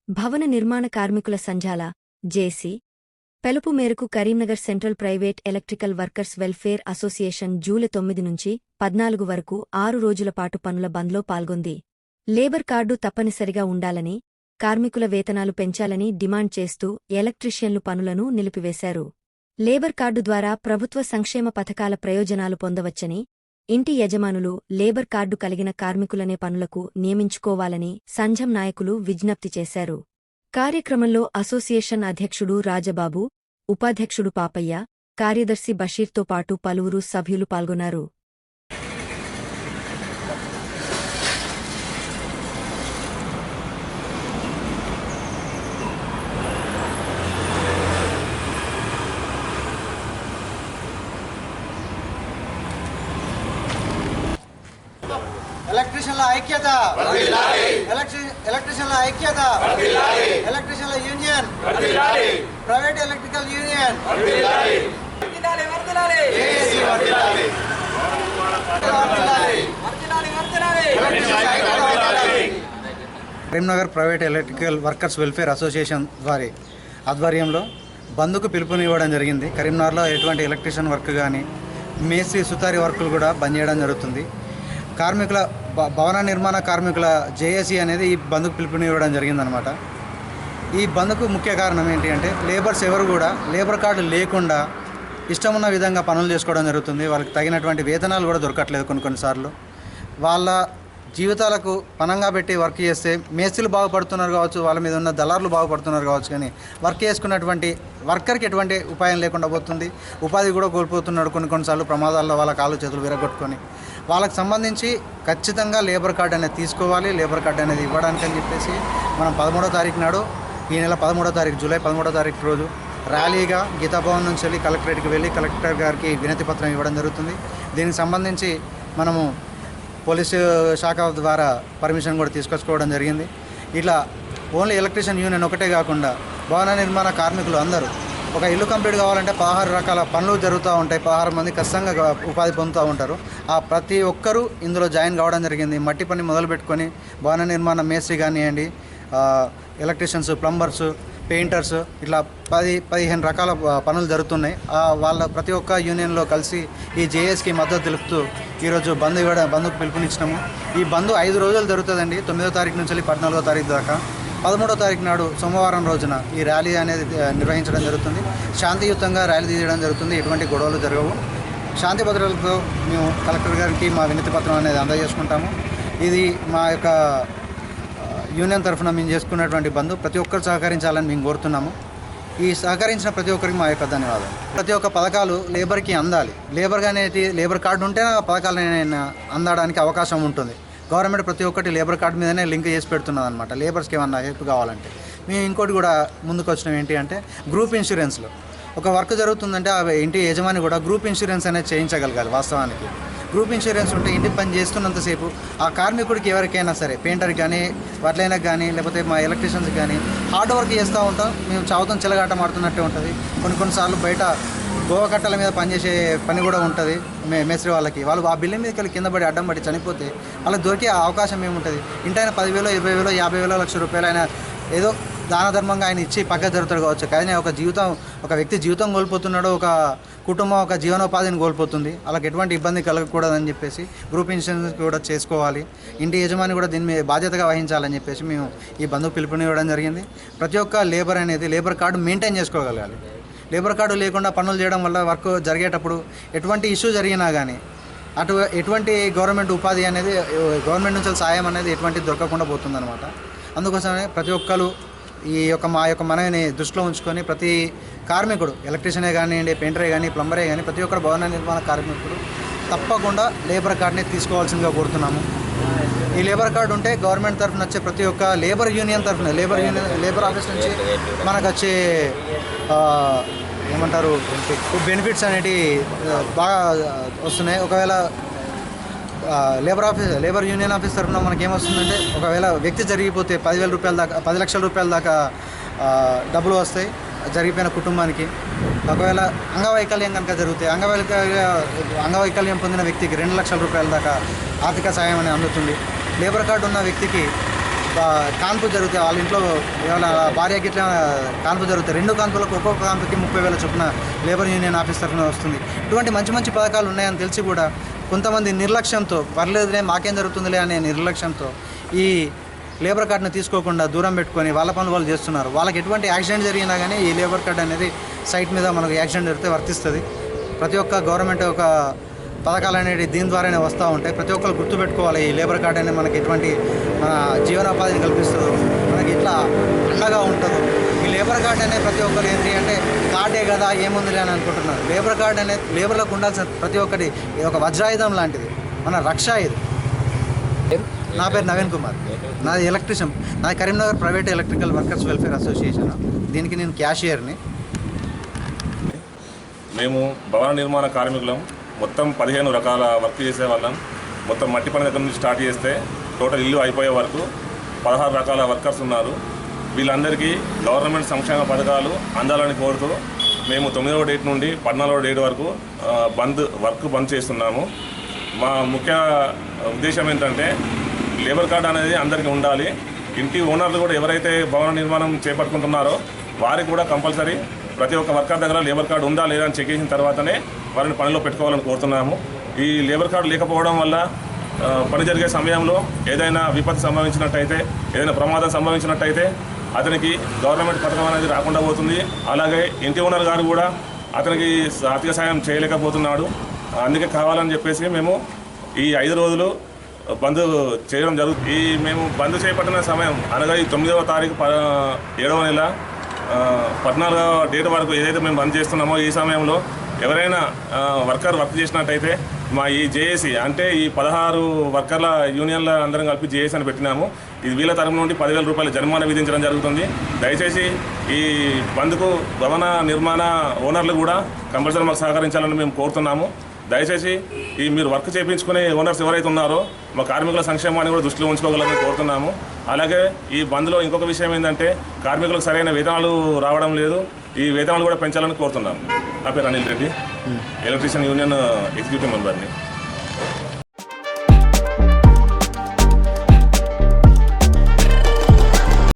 భవన నిర్మాణ కార్మికుల సంఘాల జేసీ పిలుపు మేరకు Karimnagar central private electrical workers welfare association July 9 నుంచి 14 వరకు 6 రోజుల పాటు పనుల బంద్లో పాల్గొంది. లేబర్ కార్డు తప్పనిసరిగా ఉండాలని, కార్మికుల వేతనాలు పెంచాలని డిమాండ్ చేస్తూ ఎలక్ట్రీషియన్లు పనులను నిలిపివేశారు. లేబర్ కార్డు ద్వారా ప్రభుత్వ సంక్షేమ పథకాల ప్రయోజనాలు పొందవచ్చని, ఇంటి యజమానులు లేబర్ కార్డు కలిగిన కార్మికులనే పనులకు నియమించుకోవాలని సంఘం నాయకులు విజ్ఞప్తి చేశారు. కార్యక్రమంలో అసోసియేషన్ అధ్యక్షుడు రాజబాబు, ఉపాధ్యక్షుడు పాపయ్య, కార్యదర్శి బషీర్తో పాటు పలువురు సభ్యులు పాల్గొన్నారు. ఎలక్ట్రీషియన్ల ఐక్యత, ఎలక్ట్రీషియన్ల ఐక్యత, ఎలక్ట్రీషియన్ల union, private electrical union. Karimnagar private electrical workers welfare association వారి ఆధ్వర్యంలో బంద్కు పిలుపునివ్వడం జరిగింది. కరీంనగర్లో ఎటువంటి ఎలక్ట్రీషియన్ వర్క్ కానీ, మేస్త్రి సుతారీ వర్కులు కూడా బంద్ చేయడం జరుగుతుంది. కార్మికుల భవన నిర్మాణ కార్మికుల జేఏసీ అనేది ఈ బంద్కు పిలుపునివ్వడం జరిగిందనమాట. ఈ బంద్కు ముఖ్య కారణం ఏంటి అంటే, లేబర్స్ ఎవరు కూడా లేబర్ కార్డు లేకుండా ఇష్టమున్న విధంగా పనులు చేసుకోవడం జరుగుతుంది. వాళ్ళకి తగినటువంటి వేతనాలు కూడా దొరకట్లేదు. కొన్నిసార్లు వాళ్ళ జీవితాలకు పనంగా పెట్టి వర్క్ చేస్తే మేస్త్రీలు బాగుపడుతున్నారు కావచ్చు, వాళ్ళ మీద ఉన్న దళారులు బాగుపడుతున్నారు కావచ్చు, కానీ వర్క్ చేసుకున్నటువంటి వర్కర్కి ఎటువంటి ఉపాయం లేకుండా పోతుంది. ఉపాధి కూడా కోల్పోతున్నాడు. కొన్నిసార్లు ప్రమాదాల్లో వాళ్ళ కాళ్ళు చేతులు విరగొట్టుకొని. వాళ్ళకి సంబంధించి ఖచ్చితంగా లేబర్ కార్డు అనేది తీసుకోవాలి. లేబర్ కార్డు అనేది ఇవ్వడానికి అని చెప్పేసి మనం 13వ తారీఖు నాడు, ఈ నెల 13వ తారీఖు, జూలై 13వ తారీఖు రోజు ర్యాలీగా గీతాభవన్ నుంచి వెళ్ళి కలెక్టరేట్కి వెళ్ళి కలెక్టర్ గారికి వినతి పత్రం ఇవ్వడం జరుగుతుంది. దీనికి సంబంధించి మనము పోలీసు శాఖ ద్వారా పర్మిషన్ కూడా తీసుకొచ్చుకోవడం జరిగింది. ఇట్లా ఓన్లీ ఎలక్ట్రీషియన్ యూనియన్ ఒకటే కాకుండా భవన నిర్మాణ కార్మికులు అందరూ ఒక ఇల్లు కంప్లీట్ కావాలంటే 16 రకాల పనులు జరుగుతూ ఉంటాయి. 16 మంది ఖచ్చితంగా ఉపాధి పొందుతూ ఉంటారు. ఆ ప్రతి ఒక్కరూ ఇందులో జాయిన్ కావడం జరిగింది. మట్టి పని మొదలు పెట్టుకొని భవన నిర్మాణ మేస్త్రి కానివ్వండి, ఎలక్ట్రీషియన్స్, ప్లంబర్స్, పెయింటర్స్, ఇట్లా 10-15 రకాల పనులు జరుగుతున్నాయి. వాళ్ళ ప్రతి ఒక్క యూనియన్లో కలిసి ఈ జేఎస్కి మద్దతు తెలుపుతూ ఈరోజు బంద్కు పిలుపునిచ్చినాము. ఈ బంద్ 5 రోజులు జరుగుతుందండి. 9వ తారీఖు నుంచి 14వ తారీఖు దాకా. 13వ తారీఖు నాడు సోమవారం రోజున ఈ ర్యాలీ అనేది నిర్వహించడం జరుగుతుంది. శాంతియుతంగా ర్యాలీ తీయడం జరుగుతుంది. ఎటువంటి గొడవలు జరగవు. శాంతి భద్రతలతో మేము కలెక్టర్ గారికి మా వినతి పత్రం అనేది అందజేసుకుంటాము. ఇది మా యొక్క యూనియన్ తరఫున మేము చేసుకున్నటువంటి బంద్. ప్రతి ఒక్కరు సహకరించాలని మేము కోరుతున్నాము. ఈ సహకరించిన ప్రతి ఒక్కరికి మా యొక్క ధన్యవాదాలు. ప్రతి ఒక్క పథకాలు లేబర్కి అందాలి. లేబర్ కార్డు ఉంటే ఆ పథకాలను అందడానికి అవకాశం ఉంటుంది. గవర్నమెంట్ ప్రతి ఒక్కటి లేబర్ కార్డు మీదనే లింక్ చేసి పెడుతున్నది అనమాట. లేబర్స్కి ఏమన్నా హెల్ప్ కావాలంటే మేము ఇంకోటి కూడా ముందుకు వచ్చినాం. ఏంటి అంటే, గ్రూప్ ఇన్సూరెన్స్లో ఒక వర్క్ జరుగుతుందంటే ఆ ఇంటి యజమాని కూడా గ్రూప్ ఇన్సూరెన్స్ అనేది చేయించగలగాలి. వాస్తవానికి గ్రూప్ ఇన్సూరెన్స్ ఉంటే ఇంటి పని చేస్తున్నంతసేపు ఆ కార్మికుడికి ఎవరికైనా సరే, పెయింటర్కి కానీ, వడ్లైనకి కానీ, లేకపోతే మా ఎలక్ట్రీషియన్స్కి కానీ హార్డ్ వర్క్ చేస్తూ ఉంటాం. మేము చావుతం చిలగాట మాడుతున్నట్టే ఉంటుంది. కొన్నిసార్లు బయట గోవా కట్టల మీద పనిచేసే పని కూడా ఉంటుంది మేస్త్రి వాళ్ళకి. వాళ్ళు ఆ బిల్డింగ్ మీదకి వెళ్ళి కింద పడి అడ్డం పడి చనిపోతే వాళ్ళకి దొరికే అవకాశం ఏముంటుంది? ఇంటైనా 10,000, 20,000, 50,000, లక్ష రూపాయలు అయినా ఏదో దాన ధర్మంగా ఆయన ఇచ్చి పక్క జరుగుతాడు కావచ్చు. కానీ ఒక వ్యక్తి జీవితం కోల్పోతున్నాడు, ఒక కుటుంబం ఒక జీవనోపాధిని కోల్పోతుంది. వాళ్ళకి ఎటువంటి ఇబ్బంది కలగకూడదని చెప్పేసి గ్రూప్ ఇన్సూరెన్స్ కూడా చేసుకోవాలి. ఇంటి యజమాని కూడా దీని మీద బాధ్యతగా వహించాలని చెప్పేసి మేము ఈ బంధుకు పిలుపునివ్వడం జరిగింది. ప్రతి ఒక్క లేబర్ కార్డు మెయింటైన్ చేసుకోగలగాలి. లేబర్ కార్డు లేకుండా పనులు చేయడం వల్ల వర్క్ జరిగేటప్పుడు ఎటువంటి ఇష్యూ జరిగినా కానీ ఎటువంటి గవర్నమెంట్ ఉపాధి అనేది, గవర్నమెంట్ నుంచి సాయం అనేది ఎటువంటి దొరకకుండా పోతుందన్నమాట. అందుకోసమే ప్రతి ఒక్కరు మా యొక్క మనని దృష్టిలో ఉంచుకొని ప్రతి కార్మికుడు, ఎలక్ట్రీషియనే కానివ్వండి, పెయింటరే కానీ, ప్లంబరే కానీ, ప్రతి ఒక్కరు భవన నిర్మాణ కార్మికుడు తప్పకుండా లేబర్ కార్డుని తీసుకోవాల్సిందిగా కోరుతున్నాము. ఈ లేబర్ కార్డు ఉంటే గవర్నమెంట్ తరఫున వచ్చే ప్రతి ఒక్క లేబర్ యూనియన్ తరఫున, లేబర్ ఆఫీస్ నుంచి మనకు వచ్చే ఏమంటారు బెనిఫిట్స్ అనేటివి బాగా వస్తున్నాయి. ఒకవేళ లేబర్ యూనియన్ ఆఫీస్ తరఫున మనకి ఏమొస్తుందంటే, ఒకవేళ వ్యక్తి జరిగిపోతే 10,000 రూపాయల దాకా, 10 లక్షల రూపాయల దాకా డబ్బులు వస్తాయి జరిగిపోయిన కుటుంబానికి. ఒకవేళ అంగవైకల్యం కనుక జరిగితే అంగవైకల్యం పొందిన వ్యక్తికి 2 లక్షల రూపాయల దాకా ఆర్థిక సాయం అనేది అందుతుంది. లేబర్ కార్డు ఉన్న వ్యక్తికి కాన్పు జరుగుతాయి, వాళ్ళ ఇంట్లో ఏమైనా భార్యకి ఇట్లా కాన్పు జరుగుతాయి, 2 కాన్పులకు ఒక్కొక్క కాన్పుకి 30,000 చొప్పున లేబర్ యూనియన్ ఆఫీస్ తరఫున వస్తుంది. ఇటువంటి మంచి మంచి పథకాలు ఉన్నాయని తెలిసి కూడా కొంతమంది నిర్లక్ష్యంతో పర్లేదులే మాకేం జరుగుతుందిలే అనే నిర్లక్ష్యంతో ఈ లేబర్ కార్డును తీసుకోకుండా దూరం పెట్టుకొని వాళ్ళ పనులు వాళ్ళు చేస్తున్నారు. వాళ్ళకి ఎటువంటి యాక్సిడెంట్ జరిగినా కానీ ఈ లేబర్ కార్డు అనేది సైట్ మీద మనకు యాక్సిడెంట్ జరిగితే వర్తిస్తుంది. ప్రతి ఒక్క గవర్నమెంట్ ఒక పథకాలు అనేవి దీని ద్వారానే వస్తూ ఉంటాయి. ప్రతి ఒక్కరు గుర్తుపెట్టుకోవాలి, ఈ లేబర్ కార్డు అనేది మనకి ఎటువంటి మన జీవనోపాధిని కల్పిస్తుందో, మనకి ఇట్లా అండగా ఉంటుందో. ఈ లేబర్ కార్డు అనేది ప్రతి ఒక్కరు ఏంటి అంటే కార్డే కదా ఏముందిలే అని అనుకుంటున్నారు. లేబర్ కార్డు అనేది లేబర్లకు ఉండాల్సిన ప్రతి ఒక్కటి ఇది ఒక వజ్రాయుధం లాంటిది, మన రక్ష ఇది. నా పేరు నవీన్ కుమార్, నాది ఎలక్ట్రీషియన్, నాది Karimnagar private electrical workers welfare association. దీనికి నేను క్యాషియర్ని. మేము భవన నిర్మాణ కార్మికులం, మొత్తం 15 రకాల వర్క్ చేసే వాళ్ళం. మొత్తం మట్టి పని దగ్గర నుంచి స్టార్ట్ చేస్తే టోటల్ ఇల్లు అయిపోయే వరకు 16 రకాల వర్కర్స్ ఉన్నారు. వీళ్ళందరికీ గవర్నమెంట్ సంక్షేమ పథకాలు అందాలని కోరుతూ మేము 9వ డేట్ నుండి 14వ డేట్ వరకు వర్క్ బంద్ చేస్తున్నాము. మా ముఖ్య ఉద్దేశం ఏంటంటే లేబర్ కార్డు అనేది అందరికీ ఉండాలి. ఇంటి ఓనర్లు కూడా ఎవరైతే భవన నిర్మాణం చేపట్టుకుంటున్నారో వారికి కూడా కంపల్సరీ ప్రతి ఒక్క వర్కర్ దగ్గర లేబర్ కార్డు ఉందా లేదా అని చెక్ చేసిన తర్వాతనే వారిని పనిలో పెట్టుకోవాలని కోరుతున్నాము. ఈ లేబర్ కార్డు లేకపోవడం వల్ల పని జరిగే సమయంలో ఏదైనా విపత్తు సంభవించినట్టయితే, ఏదైనా ప్రమాదం సంభవించినట్టయితే అతనికి గవర్నమెంట్ పథకం అనేది రాకుండా పోతుంది. అలాగే ఇంటి ఓనర్ గారు కూడా అతనికి ఆర్థిక సాయం చేయలేకపోతున్నాడు. అందుకే కావాలని చెప్పేసి మేము ఈ 5 రోజులు బంద్ చేయడం జరుగుతుంది. మేము బంద్ చేపట్టిన సమయం అనగా ఈ 9వ తారీఖు 7వ నెల 14వ డేట్ వరకు ఏదైతే మేము బంద్ చేస్తున్నామో ఈ సమయంలో ఎవరైనా వర్క్ చేసినట్టయితే మా ఈ జేఏసీ అంటే ఈ 16 వర్కర్ల యూనియన్ల అందరం కలిపి జేఏసీ అని పెట్టినాము. ఇది వీళ్ళ తరఫు నుండి 10,000 రూపాయల జరిమానా విధించడం జరుగుతుంది. దయచేసి ఈ బంద్కు భవన నిర్మాణ ఓనర్లు కూడా కంపల్సరీ మాకు సహకరించాలని మేము కోరుతున్నాము. దయచేసి ఈ మీరు వర్క్ చేయించుకునే ఓనర్స్ ఎవరైతే ఉన్నారో మా కార్మికుల సంక్షేమాన్ని కూడా దృష్టిలో ఉంచుకోగలని కోరుతున్నాము. అలాగే ఈ బంద్లో ఇంకొక విషయం ఏంటంటే కార్మికులకు సరైన వేతనాలు రావడం లేదు. ఈ వేతనాలు కూడా పెంచాలని కోరుతున్నాము. నా పేరు Anil Reddy, electrician union executive మెంబర్ని.